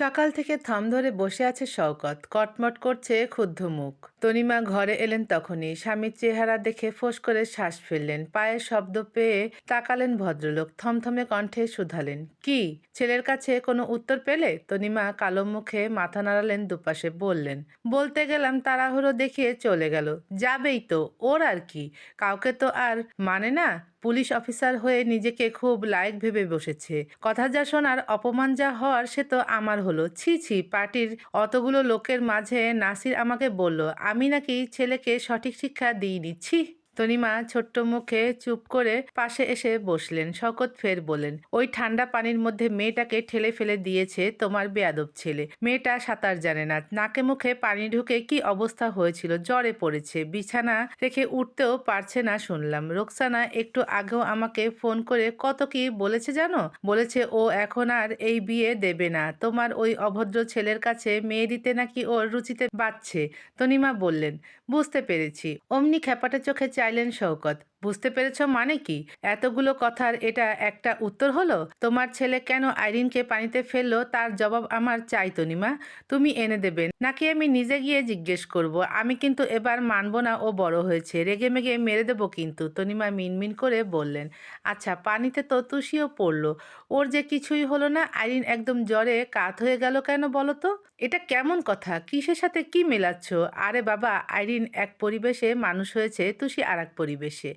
সকাল থেকে থম ধরে বসে আছে শওকত, কটমট করছে ক্ষুব্ধ মুখ। তনিমা ঘরে এলেন তখনই, স্বামীর চেহারা দেখে ফোঁস করে শ্বাস ফেললেন। পায়ের শব্দ পেয়ে তাকালেন ভদ্রলোক, থমথমে কণ্ঠে শুধালেন, কি? ছেলের কাছে কোনো উত্তর পেলে? তনিমা কালো মুখে মাথা নাড়ালেন, দুপাশে বললেন, বলতে গেলাম তাড়াহুড়ো দেখিয়ে চলে গেল। যাবেই তো, ওর আর কি, কাউকে তো আর মানে না। পুলিশ অফিসার হয়ে নিজেকে খুব লায়ক ভেবে বসেছে। কথা যা শোনার, অপমান যা হওয়ার, সে তো আমার হলো। ছি ছি, পার্টির অতগুলো লোকের মাঝে নাসির আমাকে বলল আমি নাকি ছেলেকে সঠিক শিক্ষা দিইনি। ছি। তনিমা ছোট্ট মুখে চুপ করে পাশে এসে বসলেন। শওকত ফের বলেন, ওই ঠান্ডা পানির মধ্যে মেয়েটাকে ঠেলে ফেলে দিয়েছে তোমার বেয়াদব ছেলে। মেয়েটা সাঁতার জানে না, নাকে মুখে পানি ঢুকে কি অবস্থা হয়েছিল, জ্বরে পড়েছে, বিছানা রেখে উঠতেও পারছে না শুনলাম। রোকসানা একটু আগেও আমাকে ফোন করে কত কি বলেছে জানো? বলেছে ও এখন আর এই বিয়ে দেবে না, তোমার ওই অভদ্র ছেলের কাছে মেয়ে দিতে নাকি ওর রুচিতে বাজছে। তনিমা বললেন, বুঝতে পেরেছি। অমনি খ্যাপাটে চোখে চাইলেন শওকত। বুঝতে পেরেছ মানে কি? এতগুলো কথার এটা একটা উত্তর হলো? তোমার ছেলে কেন আইরিনকে পানিতে ফেললো তার জবাব আমার চাই তনিমা। তুমি এনে দেবে নাকি আমি নিজে গিয়ে জিজ্ঞেস করব? আমি কিন্তু এবার মানব না ও বড় হয়েছে, রেগে মেগে মেরে দেবো কিন্তু। তনিমা মিনমিন করে বললেন, আচ্ছা পানিতে তো তুষিও পড়লো, ওর যে কিছুই হলো না, আইরিন একদম জ্বরে কাত হয়ে গেল কেন বলো তো? এটা কেমন কথা? কিসের সাথে কি মেলাচ্ছ? আরে বাবা, আইরিন এক পরিবেশে মানুষ হয়েছে, তুষি আর এক পরিবেশে।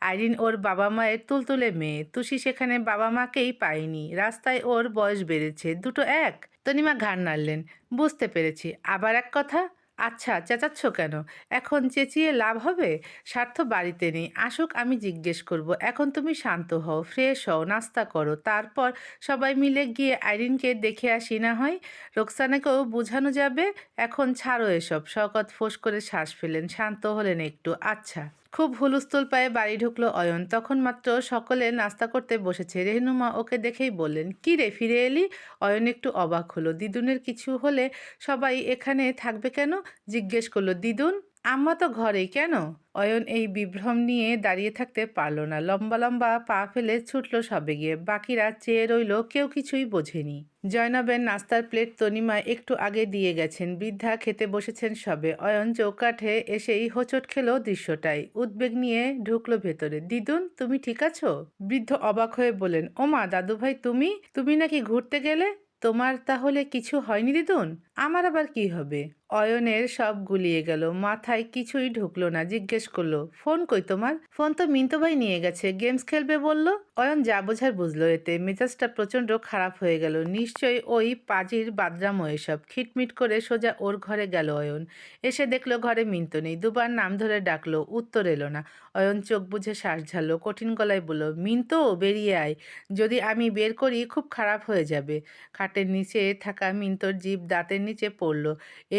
আইরিন ওর বাবা মায়ের তুলতুলে মেয়ে, তুষি সেখানে বাবা মাকেই পায়নি, রাস্তায় ওর বয়স বেড়েছে, দুটো এক। তনিমা ঘাড় নাড়লেন, বুঝতে পেরেছি। আবার এক কথা? আচ্ছা চেঁচাচ্ছ কেন? এখন চেঁচিয়ে লাভ হবে? স্বার্থ বাড়িতে নেই, আসুক আমি জিজ্ঞেস করব। এখন তুমি শান্ত হও, ফ্রেশ হও, নাস্তা করো, তারপর সবাই মিলে গিয়ে আইরিনকে দেখে আসি না হয়। রোকসানাকেও বোঝানো যাবে। এখন ছাড়ো এসব। শওকত ফোঁস করে শ্বাস ফেললেন, শান্ত হলেন একটু। আচ্ছা। খুব হুলস্থুল পায়ে বাড়ি ঢুকলো অয়ন। তখন মাত্র সকলে নাস্তা করতে বসেছে। রেহনুমা ওকে দেখেই বললেন, কি রে, ফিরে এলি? অয়ন একটু অবাক হলো। দিদুনের কিছু হলে সবাই এখানে থাকবে কেন? জিজ্ঞেস করলো, দিদুন? আম্মা তো ঘরেই, কেন? অয়ন এই বিভ্রম নিয়ে দাঁড়িয়ে থাকতে পারল না। লম্বা লম্বা পা ফেলে ছুটল সবে গিয়ে। বাকিরা চেয়ে রইল, কেউ কিছুই বোঝেনি। জয়নবের নাস্তার প্লেট তনিমা একটু আগে দিয়ে গেছেন। বৃদ্ধা খেতে বসেছেন সবে। অয়ন চৌকাঠে এসেই হোঁচট খেলো দৃশ্যটাই। উদ্বেগ নিয়ে ঢুকলো ভেতরে। দিদুন, তুমি ঠিক আছো? বৃদ্ধ অবাক হয়ে বলেন, ওমা দাদুভাই, তুমি তুমি নাকি ঘুরতে গেলে? তোমার তাহলে কিছু হয়নি দিদুন? আমার আবার কি হবে? অয়নের সব গুলিয়ে গেল, মাথায় কিছুই ঢুকলো না। জিজ্ঞেস করলো, ফোন কই তোমার? ফোন তো মিন্টু ভাই নিয়ে গেছে, গেমস খেলবে বলল। অয়ন যা বোঝার বুঝলো। এতে মেজাজটা প্রচন্ড খারাপ হয়ে গেল। নিশ্চয়ই ওই পাজির বাদরামো এসব। খিটমিট করে সোজা ওর ঘরে গেল অয়ন। এসে দেখলো ঘরে মিন্টু নেই। দুবার নাম ধরে ডাকলো, উত্তর এলো না। অয়ন চোখ বুঝে শ্বাস ঝাড়লো, কঠিন গলায় বলল, মিন্টু বেরিয়ে আয়, যদি আমি বের করি খুব খারাপ হয়ে যাবে। খাটের নিচে থাকা মিন্টুর জিভ দাঁতের নিচে পড়ল।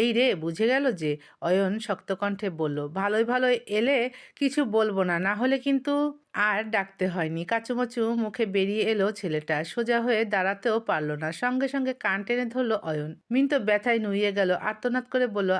এই রে, বুঝে গেল যে। অয়ন শক্ত কণ্ঠে বলল, ভালোই ভালোই এলে কিছু বলবো না, না হলে কিন্তু। আর ডাকতে হয়নি। কাচুমাচু মুখে বেরিয়ে এলো ছেলেটা। সোজা হয়ে দাঁড়াতেও পারল না। সঙ্গে সঙ্গে কান টেনে ধরল অয়ন। মিন্টু ব্যথায় নুয়ে গেল, আর্তনাদ করে বলল,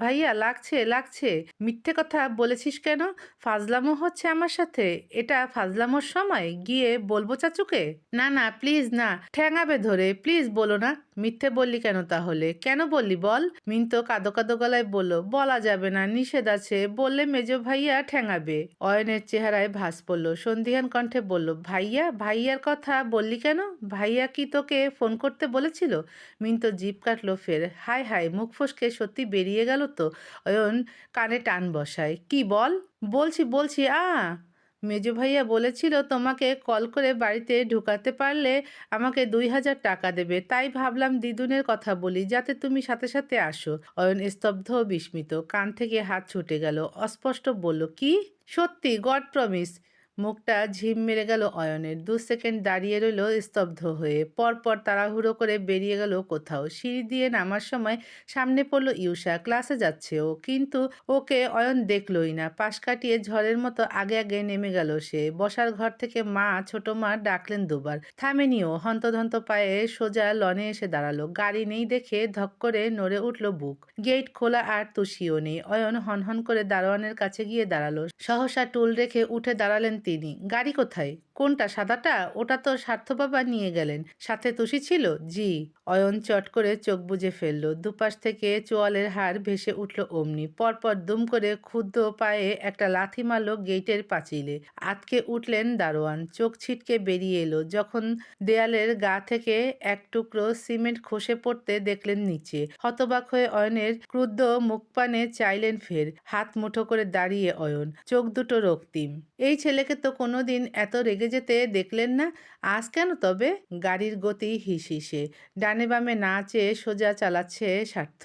ভাইয়া, লাগছে লাগছে। মিথ্যে কথা বলেছিস কেন? ফাজলামো হচ্ছে আমার সাথে? এটা ফাজলামোর সময়? গিয়ে বলবো চাচুকে? না না প্লিজ, না, ঠ্যাঙাবে ধরে, প্লিজ বলো না। মিথ্যে বললি কেন তাহলে? কেন বললি বল? মিন্টু কাঁদো কাঁদো গলায় বলল, বলা যাবে না, নিষেধ আছে, বললে মেজো ভাইয়া ঠ্যাঙাবে। অয়নের চেহারায় ভাঁজ পড়ল। সন্দিহান কণ্ঠে বলল, ভাইয়া? ভাইয়ার কথা বললি কেন? ভাইয়া কি তোকে ফোন করতে বলেছিল? মিন্টু জিভ কাটলো ফের। হায় হায়, মুখ ফসকে সত্যি বেরিয়ে গেল তো। অয়ন কানে টান বসায়, কি বল? বলছি বলছি মেজো ভাইয়া বলেছিল তোমাকে কল করে বাড়িতে ঢুকাতে পারলে আমাকে 2,000 টাকা দেবে। তাই ভাবলাম দিদুনের কথা বলি, যাতে তুমি সাথে সাথে আসো। অয়ন স্তব্ধ ও বিস্মিত। কান থেকে হাত ছুটে গেল। অস্পষ্ট বলল, কি? সত্যি, গড প্রমিস? মুখটা ঝিম মেরে গেল অয়নের। 2 সেকেন্ড দাঁড়িয়ে রইল স্তব্ধ হয়ে। পরপর তাড়াহুড়ো করে বেরিয়ে গেল কোথাও। সিঁড়ি দিয়ে নামার সময় সামনে পড়ল ইউষা। ক্লাসে যাচ্ছে ও, কিন্তু ওকে অয়ন দেখলই না। পাশ কাটিয়ে ঝড়ের মতো আগে আগে নেমে গেল সে। বসার ঘর থেকে মা, ছোট মা ডাকলেন দুবার, থামেনি ও। হন্তদন্ত পায়ে সোজা লনে এসে দাঁড়ালো। গাড়ি নেই দেখে ধক করে নড়ে উঠল বুক। গেট খোলা আর তুষিও নেই। অয়ন হনহন করে দারোয়ানের কাছে গিয়ে দাঁড়ালো। সহসা টুল রেখে উঠে দাঁড়ালেন তিনি। গাড়ি কোথায়? কোনটা, সাদাটা? ওটা তো সার্থ বাবা নিয়ে গেলেন। সাথে তুষি ছিল? জি। অয়ন চট করে চোখ বুজে ফেলল। দুপাশ থেকে চোয়ালের হাড় ভেসে উঠল অমনি। পরপর দুম করে ক্ষুদ্র পায়ে একটা লাথি মারল গেটের পাঁচিলে। আঁতকে উঠলেন দারোয়ান। চোখ ছিটকে বেরিয়ে এলো যখন দেয়ালের গা থেকে এক টুকরো সিমেন্ট খসে পড়তে দেখলেন নিচে। হতবাক হয়ে অয়নের ক্রুদ্ধ মুখপানে চাইলেন ফের। হাত মুঠো করে দাঁড়িয়ে অয়ন, চোখ দুটো রক্তিম। এই ছেলেকে তো কোনোদিন এত রেগে যেতে দেখলেন না, আজ কেন তবে? গাড়ির গতি হিসহিসে। ডানে বামে না চেয়ে সোজা চালাচ্ছে স্বার্থ।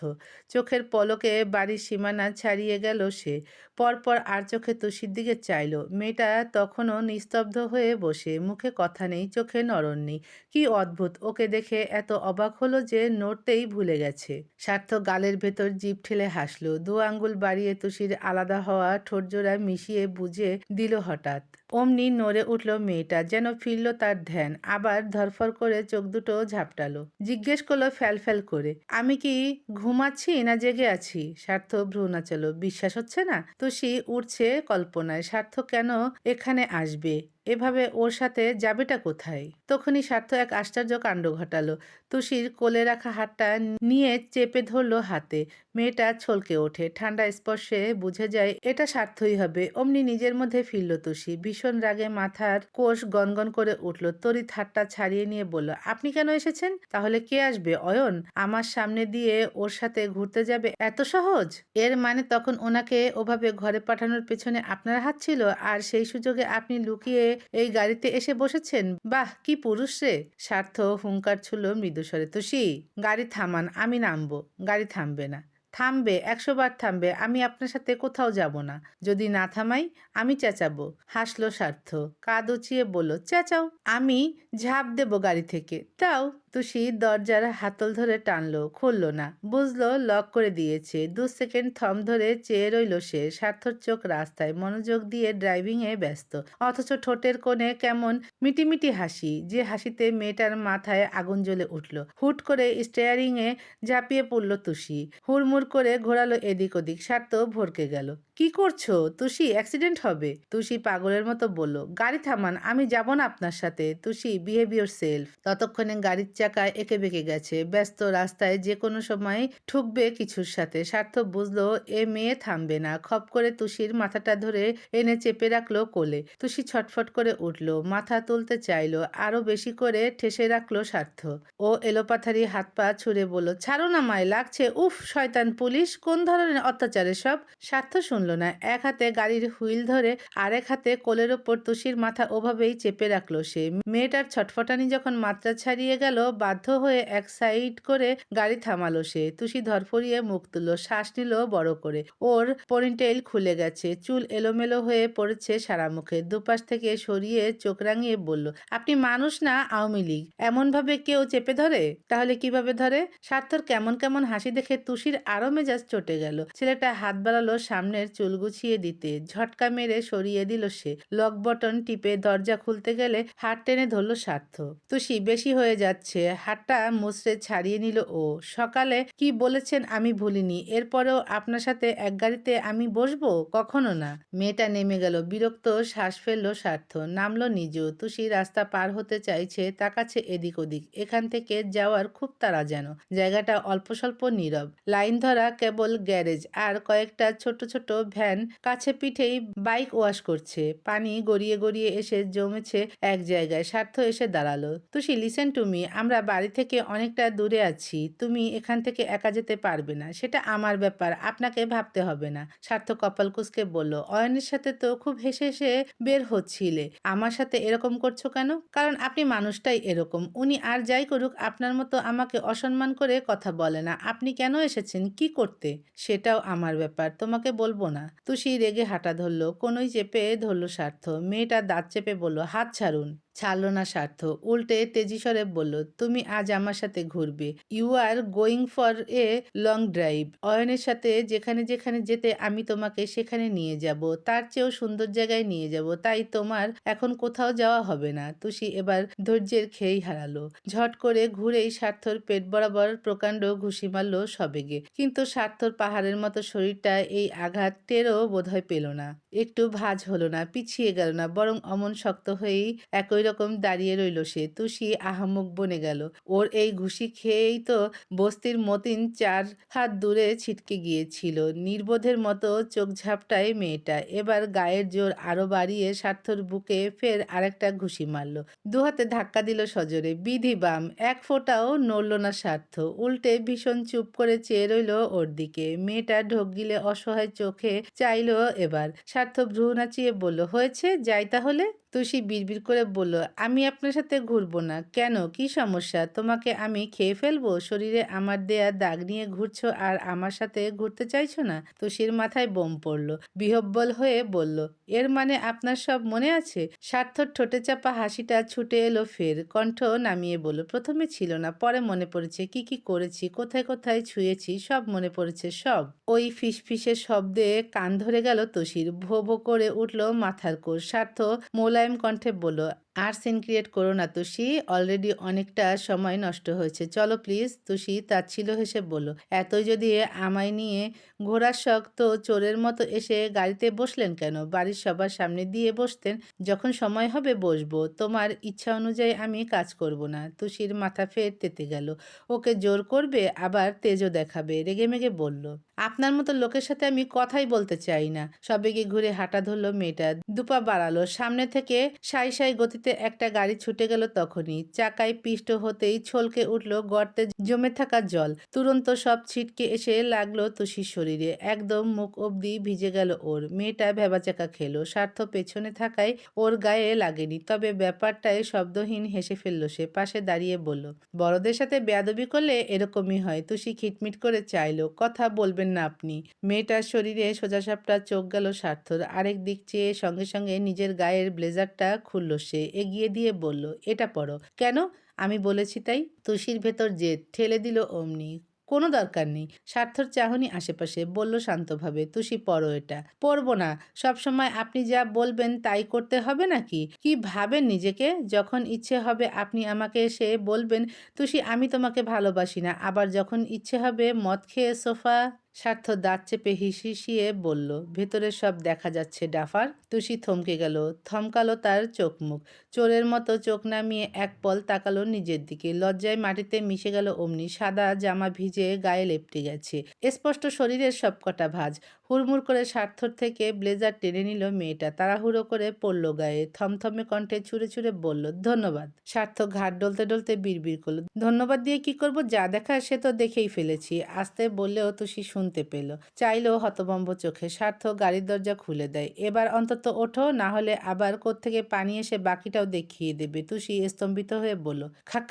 চোখের পলকে বাড়ির সীমানা ছাড়িয়ে গেল সে। পরপর আর চোখে তুষির দিকে চাইল। মেয়েটা তখনও নিস্তব্ধ হয়ে বসে, মুখে কথা নেই, চোখে নড়ন নেই। কি অদ্ভুত, ওকে দেখে এত অবাক হলো যে নড়তেই ভুলে গেছে। স্বার্থ গালের ভেতর জিভ ঠেলে হাসলো। দু আঙ্গুল বাড়িয়ে তুষির আলাদা হওয়া ঠোঁটজোড়া মিশিয়ে বুঝে দিল হঠাৎ। অমনি নড়ে উঠল মেয়েটা, যেন ফিরল তার ধ্যান। আবার ধরফর করে চোখ দুটো ঝাপটালো। জিজ্ঞেস করলো ফ্যাল করে, আমি কি ঘুমাচ্ছি না জেগে আছি? স্বার্থ ভ্রু নাচালো। বিশ্বাস হচ্ছে না? তুষি উঠছে কল্পনায়। স্বার্থ কেন এখানে আসবে? এভাবে ওর সাথে যাবেটা কোথায়? তখনই স্বার্থ এক আশ্চর্য কাণ্ড ঘটালো। তুষির কোলে রাখা হাতটা নিয়ে চেপে ধরলো হাতে। মেয়েটা ছলকে ওঠে। ঠান্ডা স্পর্শে বুঝে যায় এটা স্বার্থই হবে। অমনি নিজের মধ্যে ফিরল তুষি। ভীষণ রাগে মাথার কোষ গনগন করে উঠল। তড়িৎ হাতটা ছাড়িয়ে নিয়ে বলল, আপনি কেন এসেছেন? তাহলে কে আসবে? অয়ন আমার সামনে দিয়ে ওর সাথে ঘুরতে যাবে এত সহজ? এর মানে তখন ওনাকে ওভাবে ঘরে পাঠানোর পেছনে আপনার হাত ছিল, আর সেই সুযোগে আপনি লুকিয়ে এই গাড়িতে এসে বসেছেন। বাহ, কি পুরুষ রে! স্বার্থ হুঙ্কার ছুড়ল মৃদুস্বরে, তুষি গাড়ি থামান, আমি নামবো। গাড়ি থামবে না। থামবে, 100 বার থামবে। আমি আপনার সাথে কোথাও যাব না। যদি না থামাই আমি চেঁচাবো। হাসলো স্বার্থ। কাঁধ উঁচিয়ে বলল, চেঁচাও, আমি ঝাঁপ দেব গাড়ি থেকে। তাও। তুষি দরজার হাতল ধরে টানলো, খুলল না। বুঝলো লক করে দিয়েছে। 2 সেকেন্ড থম ধরে চেয়ে রইল সে। স্বার্থর চোখ রাস্তায়, মনোযোগ দিয়ে ড্রাইভিংয়ে ব্যস্ত। অথচ ঠোঁটের কোণে কেমন মিটিমিটি হাসি, যে হাসিতে মেয়েটার মাথায় আগুন জ্বলে উঠল। হুট করে স্টিয়ারিংয়ে ঝাঁপিয়ে পড়ল তুষি। হুড়মুড় করে ঘোরালো এদিক ওদিক। স্বার্থ ভরকে গেল। কি করছো তুষি? অ্যাক্সিডেন্ট হবে। তুষি পাগলের মতো বলল, গাড়ি থামান, আমি যাব না আপনার সাথে। Tushi, behave your self. ততক্ষণে গাড়ির চাকা এঁকে বেঁকে গেছে। ব্যস্ত রাস্তায় যে কোনো সময় ঠুকবে কিছুর সাথে। স্বার্থ বুঝলো এ মেয়ে থামবে না। খপ করে তুষির মাথাটা ধরে এনে চেপে রাখলো কোলে। তুষি ছটফট করে উঠল, মাথা তুলতে চাইলো, আরো বেশি করে ঠেসে রাখলো স্বার্থ। ও এলোপাথারি হাত পা ছুঁড়ে বলল, ছাড়ো না মায়, লাগছে। উফ, শয়তান পুলিশ, কোন ধরনের অত্যাচারে সব? স্বার্থ শুনল না। এক হাতে গাড়ির হুইল ধরে আরেক হাতে কোলের ওপর তুষির মাথা ওভাবেই চেপে রাখলো সে। মেয়েটার ছটফটানি যখন মাত্রা ছাড়িয়ে গেল, বাধ্য হয়ে এক সাইড করে গাড়ি থামালো সে। তুষি ধরফরিয়ে মুখ তুলল, শ্বাস নিল বড় করে। ওর পনিটেইল খুলে গেছে, চুল এলোমেলো হয়ে পড়েছে সারা মুখে। দুপাশ থেকে সরিয়ে চোখ রাঙিয়ে বলল, আপনি মানুষ না আওয়ামী লীগ? এমন ভাবে কেউ চেপে ধরে? তাহলে কিভাবে ধরে? স্বার্থর কেমন কেমন হাসি দেখে তুষির আরো মেজাজ চটে গেল। ছেলেটা হাত বাড়ালো সামনের চুল গুছিয়ে দিতে। ঝটকা মেরে সরিয়ে দিল সে। লক বটন টিপে দরজা খুলতে গেলে হাত টেনে ধরল স্বার্থ। তুষি, বেশি হয়ে যাচ্ছে। হাতটা মুচড়ে ছাড়িয়ে নিল ও। সকালে কি বলেছেন আমি ভুলিনি। এরপরেও আপনার সাথে এক গাড়িতে আমি বসবো? কখনো না। মেয়েটা নেমে গেল। বিরক্ত শ্বাস ফেললো স্বার্থ। নামলো নিজেও। তুষি রাস্তা পার হতে চাইছে, তাকাচ্ছে এদিক ওদিক। এখান থেকে যাওয়ার খুব তাড়া যেন। জায়গাটা অল্প স্বল্প নীরব। লাইন ধরা কেবল গ্যারেজ আর কয়েকটা ছোট ছোট ভ্যান কাছে পিঠেই বাইক ওয়াশ করছে। পানি গড়িয়ে গড়িয়ে এসে জমেছে এক জায়গায়। স্বার্থ এসে দাঁড়ালো। তুষি, লিসেন টু মি, আমরা বাড়ি থেকে অনেকটা দূরে আছি। তুমি এখান থেকে একা যেতে পারবে না। সেটা আমার ব্যাপার, আপনাকে ভাবতে হবে না। স্বার্থ কপাল কুঁচকে বলল, অয়নের সাথে তো খুব হেসে হেসে বের হচ্ছিলে, আমার সাথে এরকম করছো কেন? কারণ আপনি মানুষটাই এরকম। উনি আর যাই করুক আপনার মতো আমাকে অসম্মান করে কথা বলে না। আপনি কেন এসেছেন, কি করতে, সেটাও আমার ব্যাপার, তোমাকে বলবো না। তুষি রেগে হাঁটা ধরলো, কোনোই চেপে ধরলো স্বার্থ। মেয়েটা দাঁত চেপে বলল, হাত ছাড়ুন। ছাড়লো না স্বার্থ। উল্টে তেজি স্বরে বলল, তুমি আজ আমার সাথে ঘুরবে। You are going for a long drive. অয়নের সাথে যেখানে যেখানে যেতে আমি তোমাকে সেখানে নিয়ে যাব, তার চেয়েও সুন্দর জায়গায় নিয়ে যাব। তাই তোমার এখন কোথাও যাওয়া হবে না। তুষি এবার ধৈর্যের খেই হারালো। ঝট করে ঘুরেই স্বার্থর পেট বরাবর প্রকাণ্ড ঘুষি মারল সবেগে। কিন্তু স্বার্থর পাহাড়ের মতো শরীরটা এই আঘাত টেরও বোধহয় পেল না। একটু ভাঁজ হলো না, পিছিয়ে গেল না, বরং অমন শক্ত হয়েই একই রকম দাঁড়িয়ে রইল সে। তুষি আহাম্মক বনে গেল। ওর এই ঘুষি খেয়েই তো বস্তির মতিন ৪ হাত দূরে ছিটকে গিয়েছিল। নির্বোধের মতো চোখ ঝাপটায় মেয়েটা। এবার গায়ের জোর আরো বাড়িয়ে স্বার্থর বুকে ফের আরেকটা ঘুষি মারল। দুহাতে ধাক্কা দিল সজোরে। বিধি বাম, এক ফোঁটাও নড়ল না স্বার্থ। উল্টে ভীষণ চুপ করে চেয়ে রইল ওর দিকে। মেয়েটা ঢোক গিলে অসহায় চোখে চাইল এবার। স্বার্থ ভ্রু নাচিয়ে বলল, হয়েছে, যাই তাহলে? তুষি বিড়বিড় করে বলল, আমি আপনার সাথে ঘুরবো না। কেন, কি সমস্যা? তোমাকে আমি খেয়ে ফেলবো? শরীরে আমার দেয়া দাগ নিয়ে ঘুরছো আর আমার সাথে ঘুরতে চাইছো না? তুষির মাথায় বোম পড়ল। বিহ্বল হয়ে বলল, এর মানে আপনার সব মনে আছে? স্বার্থর ঠোঁটে চাপা হাসিটা ছুটে এলো ফের। কণ্ঠ নামিয়ে বলল, প্রথমে ছিল না, পরে মনে পড়েছে। কি কি করেছি, কোথায় কোথায় ছুঁয়েছি, সব মনে পড়েছে, সব। ওই ফিসফিসের শব্দে কান ধরে গেল তুষির। ভো ভো করে উঠল মাথার কোষ। স্বার্থ মোলায়েম কণ্ঠে বলল, আর সিন ক্রিয়েট করো না তুষি, অলরেডি অনেকটা সময় নষ্ট হয়েছে, চলো প্লিজ। তুষি তাচ্ছিল্য হেসে বলল, এতই যদি আমায় নিয়ে ঘোড়ার শখ তো চোরের মতো এসে গাড়িতে বসলেন কেন? বাড়ির সবার সামনে দিয়ে বসতেন। যখন সময় হবে বসবো, তোমার ইচ্ছা অনুযায়ী আমি কাজ করব না। তুষির মাথা ফের তেতে গেল। ওকে জোর করবে, আবার তেজও দেখাবে। রেগেমেগে বলল, আপনার মতো লোকের সাথে আমি কথাই বলতে চাই না। সবেগে ঘুরে হাঁটা ধরলো মেয়েটা। দুপা বাড়ালো। সামনে থেকে সাই সাই গতিতে একটা গাড়ি ছুটে গেল তখনই। চাকায় পিষ্ট হতেই ছলকে উঠল গর্তে জমে থাকা জল। তুরন্ত সব ছিটকে এসে লাগলো তুষির শরীরে। একদম মুখ অবধি ভিজে গেল ওর। মেয়েটা ভ্যাবাচাকা খেলো। স্বার্থ পেছনে থাকায় ওর গায়ে লাগেনি। তবে ব্যাপারটায় শব্দহীন হেসে ফেলল সে। পাশে দাঁড়িয়ে বলল, বড়দের সাথে বেয়াদবি করলে এরকমই হয়। তুষি খিটমিট করে চাইলো, কথা বলবেন না আপনি? মেয়েটার শরীরে সোজাসাপটা চোখ গেল স্বার্থর। আরেক দিক চেয়ে সঙ্গে সঙ্গে নিজের গায়ের ব্লেজারটা খুলল সে। এগিয়ে দিয়ে বলল, এটা পরো। কেন? আমি বলেছি তাই। তুষির ভেতর জেদ ঠেলে দিল অমনি। কোনো দরকার নেই। স্বার্থর চাহনি আশেপাশে। বলল শান্তভাবে, তুষি পরো এটা। পরবো না। সবসময় আপনি যা বলবেন তাই করতে হবে নাকি? কি ভাবেন নিজেকে? যখন ইচ্ছে হবে আপনি আমাকে এসে বলবেন, তুষি আমি তোমাকে ভালোবাসি না। আবার যখন ইচ্ছে হবে মদ খেয়ে সোফা। স্বার্থ দাঁত চেপে হিসিয়ে বলল, ভেতরের সব দেখা যাচ্ছে ডাফার। তুষি থমকে গেল। থমকালো তার চোখ মুখ। চোরের মতো চোখ নামিয়ে এক পল তাকালো নিজের দিকে। লজ্জায় মাটিতে মিশে গেল অমনি। সাদা জামা ভিজে গায়ে লেপটে গেছে। স্পষ্ট শরীরের সবকটা ভাঁজ। হুড়মুড় করে স্বার্থর থেকে ব্লেজার টেনে নিল মেয়েটা। তাড়াহুড়ো করে পড়ল গায়ে। থমথমে কণ্ঠে ছুঁড়ে ছুঁড়ে বলল, ধন্যবাদ। স্বার্থ ঘাট ডলতে ডলতে বিড়বিড় করল, ধন্যবাদ দিয়ে কি করব? যা দেখার সে তো দেখেই ফেলেছি। আস্তে বললেও তুষি শুনতে পেল। চাইলেও হতভম্ব চোখে। স্বার্থ গাড়ির দরজা খুলে দেয়। এবার অন্তত ওঠো, না হলে আবার কোত্থেকে পানি এসে বাকিটাও দেখিয়ে দেবে। তুষি স্তম্ভিত হয়ে বলল,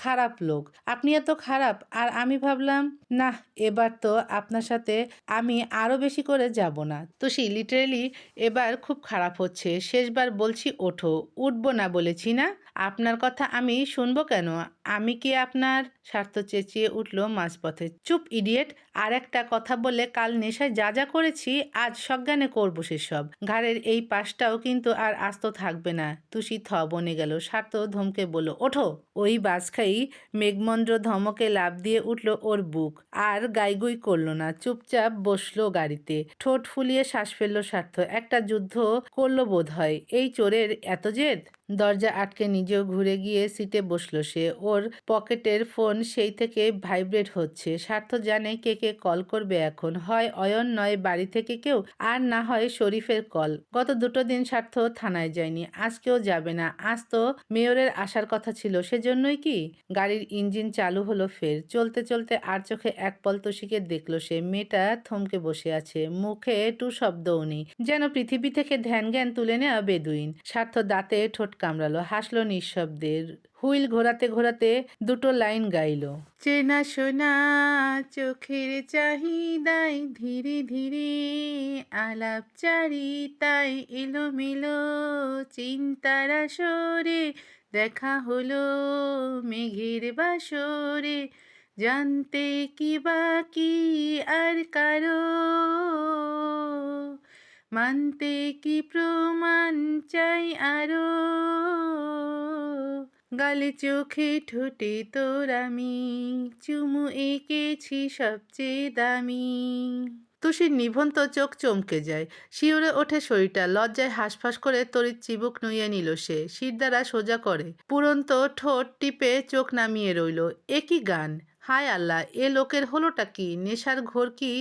খারাপ লোক আপনি, এত খারাপ? আর আমি ভাবলাম, না, এবার তো আপনার সাথে আমি আরো বেশি করে যাব না। তুষি লিটারেলি এবার খুব খারাপ হচ্ছে। শেষবার বলছি ওঠো। উঠবো না বলেছি না? আপনার কথা আমি শুনবো কেন? আমি কি আপনার? স্বার্থ চেঁচিয়ে উঠল মাঝপথে, চুপ ইডিয়েট! আর একটা কথা বললে কাল নেশায় যা যা করেছি আজ সজ্ঞানে করবো সেসব। ঘাড়ের এই পাশটাও কিন্তু আর আস্ত থাকবে না। তুষি বনে গেল। স্বার্থ ধমকে বলল, ওঠো। ওই বাজখাই মেঘমন্দ্র ধমকে লাফ দিয়ে উঠল ওর বুক। আর গাইগুই করলো না, চুপচাপ বসলো গাড়িতে। ঠোঁট ফুলিয়ে শ্বাস ফেললো স্বার্থ। একটা যুদ্ধ করলো বোধ হয়। এই চোরের এত জেদ! দরজা আটকে নিজেও ঘুরে গিয়ে সিটে বসলো সে। ওর পকেটের ফোন সেই থেকে ভাইব্রেট হচ্ছে। স্বার্থ জানে কে কে কল করবে এখন। হয় অয়ন, নয় বাড়ি থেকে কেউ, আর না হয় শরীফের কল। গত 2 দিন স্বার্থ থানায় যায়নি, আজকেও যাবে না। আজ তো মেয়রের আসার কথা ছিল, সেজন্যই কি? গাড়ির ইঞ্জিন চালু হলো ফের। চলতে চলতে আর চোখে এক পলতসিকে দেখলো সে। মেয়েটা থমকে বসে আছে। মুখে টু শব্দও নেই, যেন পৃথিবী থেকে ধ্যান জ্ঞান তুলে নেওয়া বেদুইন। স্বার্থ দাঁতে ঠোঁট কামড়ালো, হাসলো নিঃশব্দের। হুইল ঘোরাতে ঘোরাতে 2 লাইন গাইলো, চেনা শোনা চোখের চাহিদায় ধীরে ধীরে আলাপ চারিতায় এলোমেলো চিন্তার আসরে দেখা হলো মেঘের বাসরে, জানতে কি বাকি আর কারো, মানতে কি প্রমাণ চাই আরো, গালে চোখে ঠোঁটে তোর আমি চুমু এঁকেছি সবচেয়ে দামি। তুষির নিভন্ত চোখ চমকে যায়, শিউরে ওঠে শরীরটা, লজ্জায় হাঁসফাঁস করে তড়িৎ চিবুক নুইয়ে নিল সে, শিরদাঁড়া সোজা করে পুরন্ত ঠোঁট টিপে চোখ নামিয়ে রইল। এ কি গান! হায় আল্লাহ, এ লোকের হলোটা কি? নেশার ঘোর কি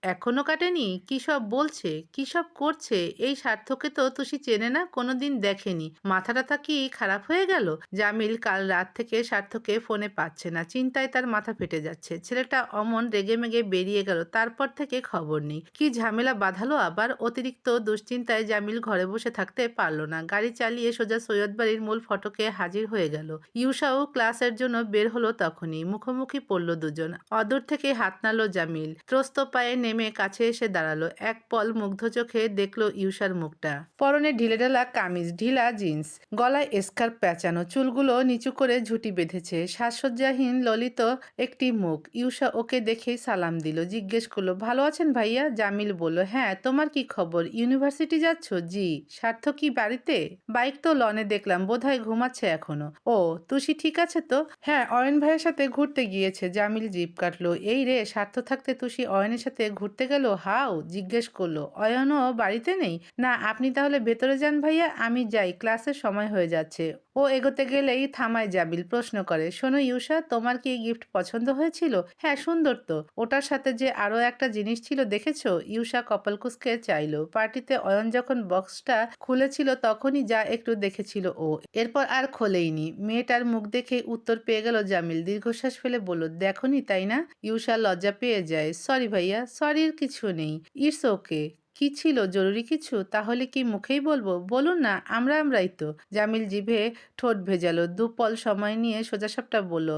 এখনো কাটেনি? কি সব বলছে, কি সব করছে! এই স্বার্থকে তো তুষি চেনে না, কোনোদিন দেখেনি। মাথাটা কি খারাপ হয়ে গেল? জামিল কাল রাত থেকে স্বার্থকে ফোনে পাচ্ছে না, চিন্তায় তার মাথা ফেটে যাচ্ছে। ছেলেটা অমন রেগেমেগে বেরিয়ে গেল, তারপর থেকে খবর নেই। কি ঝামেলা বাঁধালো আবার! অতিরিক্ত দুশ্চিন্তায় জামিল ঘরে বসে থাকতে পারল না, গাড়ি চালিয়ে সোজা সৈয়দ বাড়ির মূল ফটকে হাজির হয়ে গেল। ইউসাও ক্লাসের জন্য বের হলো তখনই, মুখোমুখি পড়ল দুজন। অদূর থেকে হাত নাড়ল জামিল, ত্রস্ত পায়ে নেমে কাছে এসে দাঁড়ালো। এক পল মুগ্ধ চোখে দেখলো ইউসার মুখটা। পরনে ঢিলেঢালা কামিজ, ঢিলা জিন্স, গলায় স্কার্ফ পেঁচানো, চুলগুলো নিচু করে ঝুঁটি বেঁধেছে, সাজসজ্জাহীন ললিত একটি মুখ। ইউসা ওকে দেখেই সালাম দিল, জিজ্ঞেস করলো, ভালো আছেন ভাইয়া? জামিল বলল, হ্যাঁ, তোমার কি খবর? ইউনিভার্সিটি যাচ্ছ? জি। স্বার্থ কি বাড়িতে? বাইক তো লনে দেখলাম, বোধহয় ঘুমাচ্ছে এখনো। ও, তুষি ঠিক আছে তো? হ্যাঁ, অয়ন ভাইয়ের সাথে ঘুরতে গিয়েছে। জামিল জিভ কাটলো। এই রে, স্বার্থ থাকতে তুষি অয়নের সাথে ঘুরতে গেল? হাউ? জিজ্ঞেস করলো। অয়নও বাড়িতে নেই? না, আপনি তাহলে ভেতরে যান ভাইয়া, আমি যাই, ক্লাসের সময় হয়ে যাচ্ছে। ও এগোতে গেলেই থামায় জামিল, প্রশ্ন করে, শোনো ইউসা, তোমার কি গিফট পছন্দ হয়েছিল? হ্যাঁ, সুন্দর তো। ওটার সাথে যে আরো একটা জিনিস ছিল, দেখেছো? ইউসা কপাল কুঁচকে চাইলো। পার্টিতে অয়ন যখন বক্সটা খুলেছিল তখনই যা একটু দেখেছিল ও, এরপর আর খোলেইনি। মেয়েটার মুখ দেখে উত্তর পেয়ে গেল জামিল, দীর্ঘশ্বাস ফেলে বলল, দেখোনি তাই না? ইউসা লজ্জা পেয়ে যায়। সরি ভাইয়া। সরির কিছু নেই, ইটস ওকে। কি ছিল, জরুরি কিছু? তাহলে কি মুখেই বলবো? বলুন না, আমরাই তো। জামিল জিভে ঠোঁট ভেজালো, দুপল সময় নিয়ে সোজাসাপটা বলল,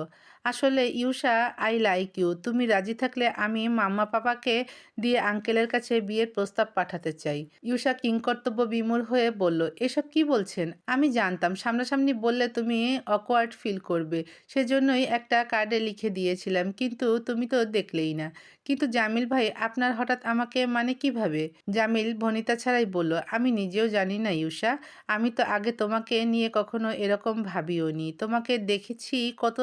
আসলে ইউসা, আই লাইক ইউ। তুমি রাজি থাকলে আমি মাম্মা পাপাকে দিয়ে আঙ্কেলের কাছে বিয়ের প্রস্তাব পাঠাতে চাই। ইউসা কিংকর্তব্য বিমূঢ় হয়ে বলল, এসব কি বলছেন? আমি জানতাম সামনাসামনি বললে তুমি অকওয়ার্ড ফিল করবে, সেজন্যই একটা কার্ডে লিখে দিয়েছিলাম, কিন্তু তুমি তো দেখলেই না। কিন্তু জামিল ভাই, আপনার হঠাৎ আমাকে মানে কিভাবে? জামিল ভনিতা ছাড়াই বলল, আমি নিজেও জানি না ইউসা। আমি তো আগে তোমাকে নিয়ে কখনো এরকম ভাবিওনি। তোমাকে দেখেছি কত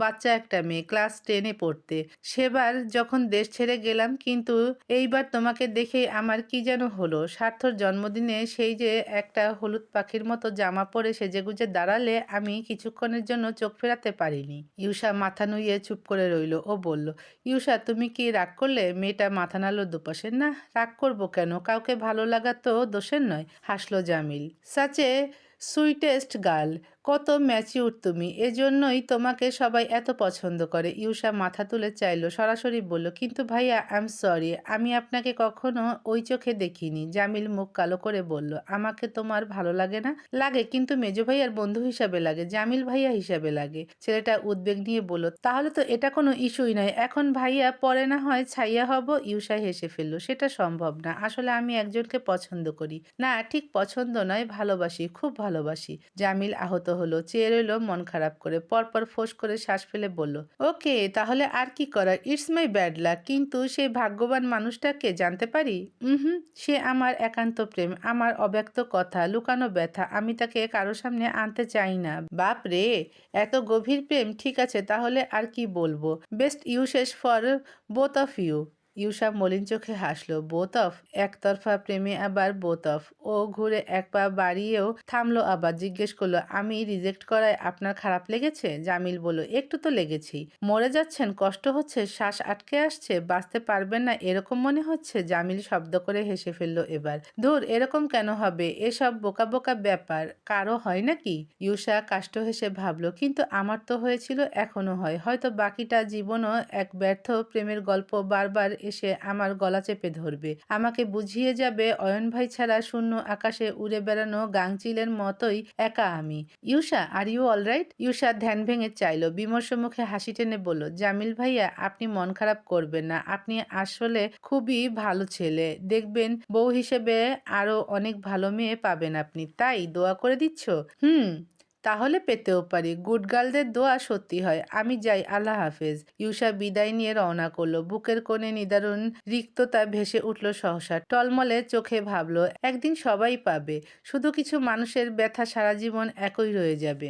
বাচ্চা একটা মেয়ে, ক্লাস 10-এ পড়তে, সেবার যখন দেশ ছেড়ে গেলাম, কিন্তু এইবার তোমাকে দেখেই আমার কি যেন হলো। স্বার্থর জন্মদিনে সেই যে একটা হলুদ পাখির মতো জামা পরে সেজেগুজে দাঁড়ালে, আমি কিছুক্ষণের জন্য চোখ ফেরাতে পারিনি। ইউসা মাথা নুইয়ে চুপ করে রইল। ও বলল, ইউসা, তুমি কি রাগ করলে? মেয়েটা মাথা নাড়ল দুপাশে। না, রাগ করবো কেন? কাউকে ভালো লাগা তো দোষের নয়, হাসলো জামিল। সাচে সুইটেস্ট গার্ল, কত ম্যাচিউর তুমি, এজন্যই তোমাকে সবাই এত পছন্দ করে। ইউসা মাথা তুলে চাইল, সরাসরি বলল, কিন্তু ভাইয়া, আই এম সরি, আমি আপনাকে কখনো ওই চোখে দেখিনি। জামিল মুখ কালো করে বলল, আমাকে তোমার ভালো লাগে না? লাগে, কিন্তু মেজো ভাইয়ার বন্ধু হিসাবে লাগে, জামিল ভাইয়া হিসাবে লাগে। ছেলেটা উদ্বেগ নিয়ে বলল, তাহলে তো এটা কোনো ইস্যুই নয়, এখন ভাইয়া, পরে না হয় ছাইয়া হব। ইউসা হেসে ফেলল, সেটা সম্ভব না, আসলে আমি একজনকে পছন্দ করি। না, ঠিক পছন্দ নয়, ভালোবাসি, খুব ভালোবাসি। জামিল আহত হলো, চেয়ে রইল মন খারাপ করে, পরপর ফোঁস করে শ্বাস ফেলে বলল, ওকে, তাহলে আর কি করার, ইটস মাই ব্যাড লাক। কিন্তু সেই ভাগ্যবান মানুষটাকে জানতে পারি? হুম, সে আমার একান্ত প্রেম, আমার অব্যক্ত কথা, লুকানো ব্যথা, আমি তাকে কারো সামনে আনতে চাই না। বাপ রে, এত গভীর প্রেম! ঠিক আছে, তাহলে আর কি বলবো, best wishes for both of you. ইউসা মলিন চোখে হাসলো, বোথ অফ? একতরফা প্রেমে আবার বোথ অফ? ও ঘুরে এক পা বাড়িয়েও থামলো, আবার জিজ্ঞেস করলো, আমি রিজেক্ট করায় আপনার খারাপ লেগেছে? জামিল বলল, একটু তো লেগেছেই। মরে যাচ্ছেন, কষ্ট হচ্ছে, শ্বাস আটকে আসছে, বাঁচতে পারবেন না এরকম মনে হচ্ছে? জামিল শব্দ করে হেসে ফেললো এবার। ধুর, এরকম কেন হবে? এসব বোকা বোকা ব্যাপার কারো হয় নাকি? ইউসা কাষ্ঠ হেসে ভাবলো, কিন্তু আমার তো হয়েছিল, এখনো হয়, হয়তো বাকিটা জীবনও এক ব্যর্থ প্রেমের গল্প বারবার এসে আমার গলা চেপে ধরবে, আমাকে বুঝিয়ে যাবে অয়ন ভাই ছাড়া শূন্য আকাশে উড়ে বেড়ানো গাংচিলের মতোই একা আমি। ইউসা, আর ইউ অলরাইট? ইউসা ধ্যান ভেঙে চাইল, বিমর্ষ মুখে হাসি টেনে বলল, জামিল ভাইয়া, আপনি মন খারাপ করবেন না, আপনি আসলে খুবই ভালো ছেলে, দেখবেন বউ হিসেবে আরো অনেক ভালো মেয়ে পাবেন আপনি, তাই দোয়া করে দিচ্ছ। তাহলে পেতেও পারি। গুড গার্লদের দোয়া সত্যি হয়। আমি যাই, আল্লাহ হাফেজ। ইউসা বিদায় নিয়ে রওনা করলো। বুকের কোণে নিদারুণ রিক্ততা ভেসে উঠল সহসা, টলমলে চোখে ভাবলো, একদিন সবাই পাবে, শুধু কিছু মানুষের ব্যথা সারা জীবন একই রয়ে যাবে।